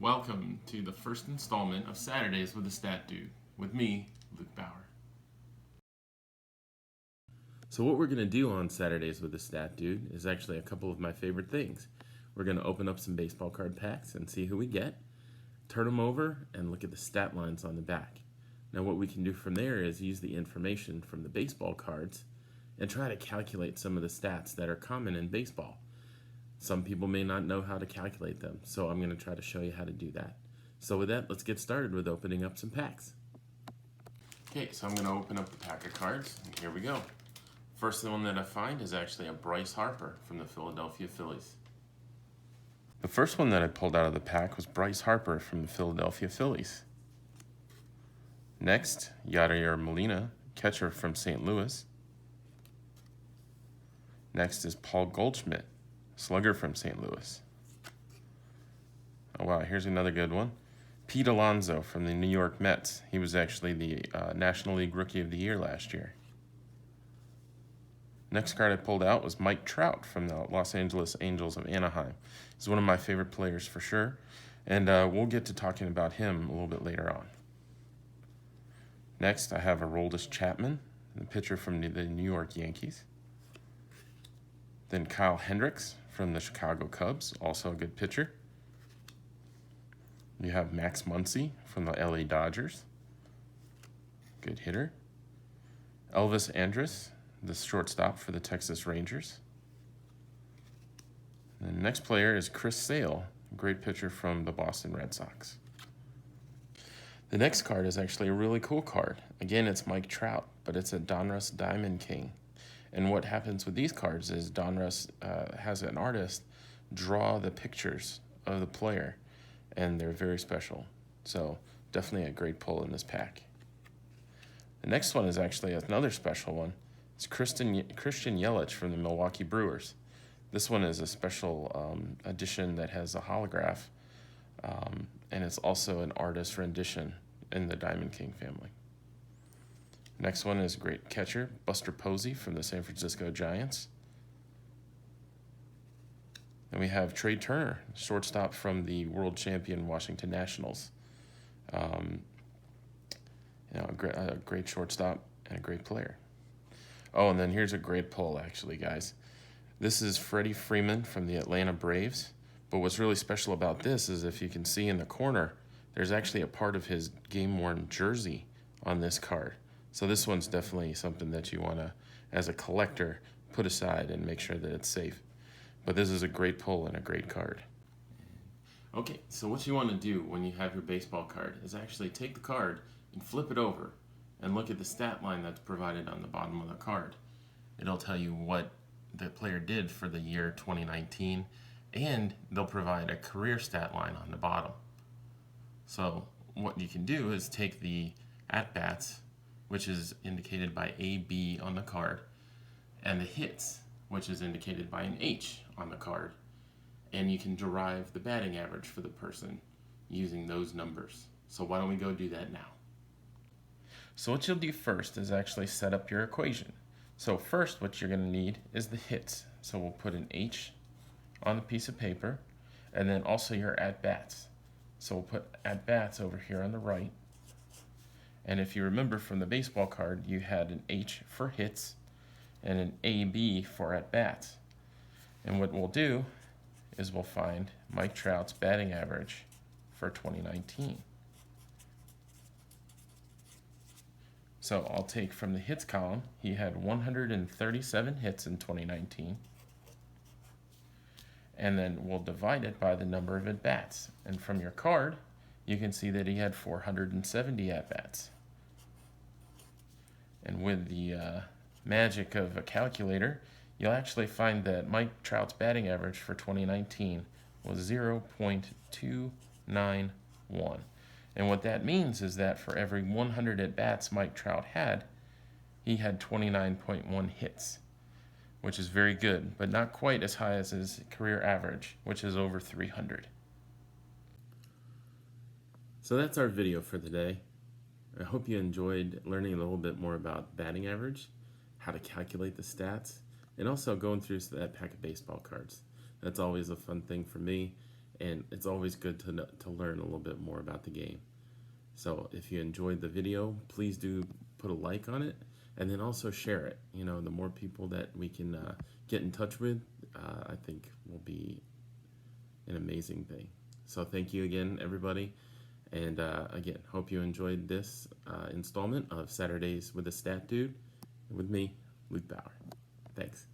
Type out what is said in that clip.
Welcome to the first installment of Saturdays with the Stat Dude, with me, Luke Bauer. So what we're going to do on Saturdays with the Stat Dude is actually a couple of my favorite things. We're going to open up some baseball card packs and see who we get, turn them over, and look at the stat lines on the back. Now what we can do from there is use the information from the baseball cards and try to calculate some of the stats that are common in baseball. Some people may not know how to calculate them, so I'm going to try to show you how to do that. So with that, let's get started with opening up some packs. Okay, so I'm going to open up the pack of cards, and here we go. First one that I find is actually a Bryce Harper from the Philadelphia Phillies. The first one that I pulled out of the pack was Bryce Harper from the Philadelphia Phillies. Next, Yadier Molina, catcher from St. Louis. Next is Paul Goldschmidt, slugger from St. Louis. Oh wow, here's another good one. Pete Alonso from the New York Mets. He was actually the National League Rookie of the Year last year. Next card I pulled out was Mike Trout from the Los Angeles Angels of Anaheim. He's one of my favorite players for sure, and we'll get to talking about him a little bit later on. Next, I have Aroldis Chapman, the pitcher from the New York Yankees. Then Kyle Hendricks from the Chicago Cubs, also a good pitcher. You have Max Muncy from the LA Dodgers, good hitter. Elvis Andrus, the shortstop for the Texas Rangers. And the next player is Chris Sale, a great pitcher from the Boston Red Sox. The next card is actually a really cool card. Again, it's Mike Trout, but it's a Donruss Diamond King. And what happens with these cards is Donruss has an artist draw the pictures of the player, and they're very special. So definitely a great pull in this pack. The next one is actually another special one. It's Christian Yelich from the Milwaukee Brewers. This one is a special edition that has a holograph, and it's also an artist rendition in the Diamond King family. Next one is great catcher, Buster Posey from the San Francisco Giants. And we have Trey Turner, shortstop from the world champion Washington Nationals. A great shortstop and a great player. Oh, and then here's a great pull, actually, guys. This is Freddie Freeman from the Atlanta Braves. But what's really special about this is if you can see in the corner, there's actually a part of his game-worn jersey on this card. So this one's definitely something that you want to, as a collector, put aside and make sure that it's safe. But this is a great pull and a great card. Okay, so what you want to do when you have your baseball card is actually take the card and flip it over and look at the stat line that's provided on the bottom of the card. It'll tell you what the player did for the year 2019, and they'll provide a career stat line on the bottom. So what you can do is take the at-bats, which is indicated by AB on the card, and the hits, which is indicated by an H on the card, and you can derive the batting average for the person using those numbers. So why don't we go do that now? So what you'll do first is actually set up your equation. So first what you're going to need is the hits. So we'll put an H on the piece of paper, and then also your at-bats. So we'll put at-bats over here on the right. And if you remember from the baseball card, you had an H for hits and an AB for at-bats. And what we'll do is we'll find Mike Trout's batting average for 2019. So I'll take from the hits column, he had 137 hits in 2019. And then we'll divide it by the number of at-bats. And from your card, you can see that he had 470 at-bats. And with the magic of a calculator, you'll actually find that Mike Trout's batting average for 2019 was 0.291. And what that means is that for every 100 at-bats Mike Trout had, he had 29.1 hits, which is very good, but not quite as high as his career average, which is over 300. So that's our video for today. I hope you enjoyed learning a little bit more about batting average, how to calculate the stats, and also going through that pack of baseball cards. That's always a fun thing for me, and it's always good to learn a little bit more about the game. So if you enjoyed the video, please do put a like on it, and then also share it. You know, the more people that we can get in touch with, I think will be an amazing thing. So thank you again, everybody. And again, hope you enjoyed this installment of Saturdays with the Stat Dude with me, Luke Bauer. Thanks.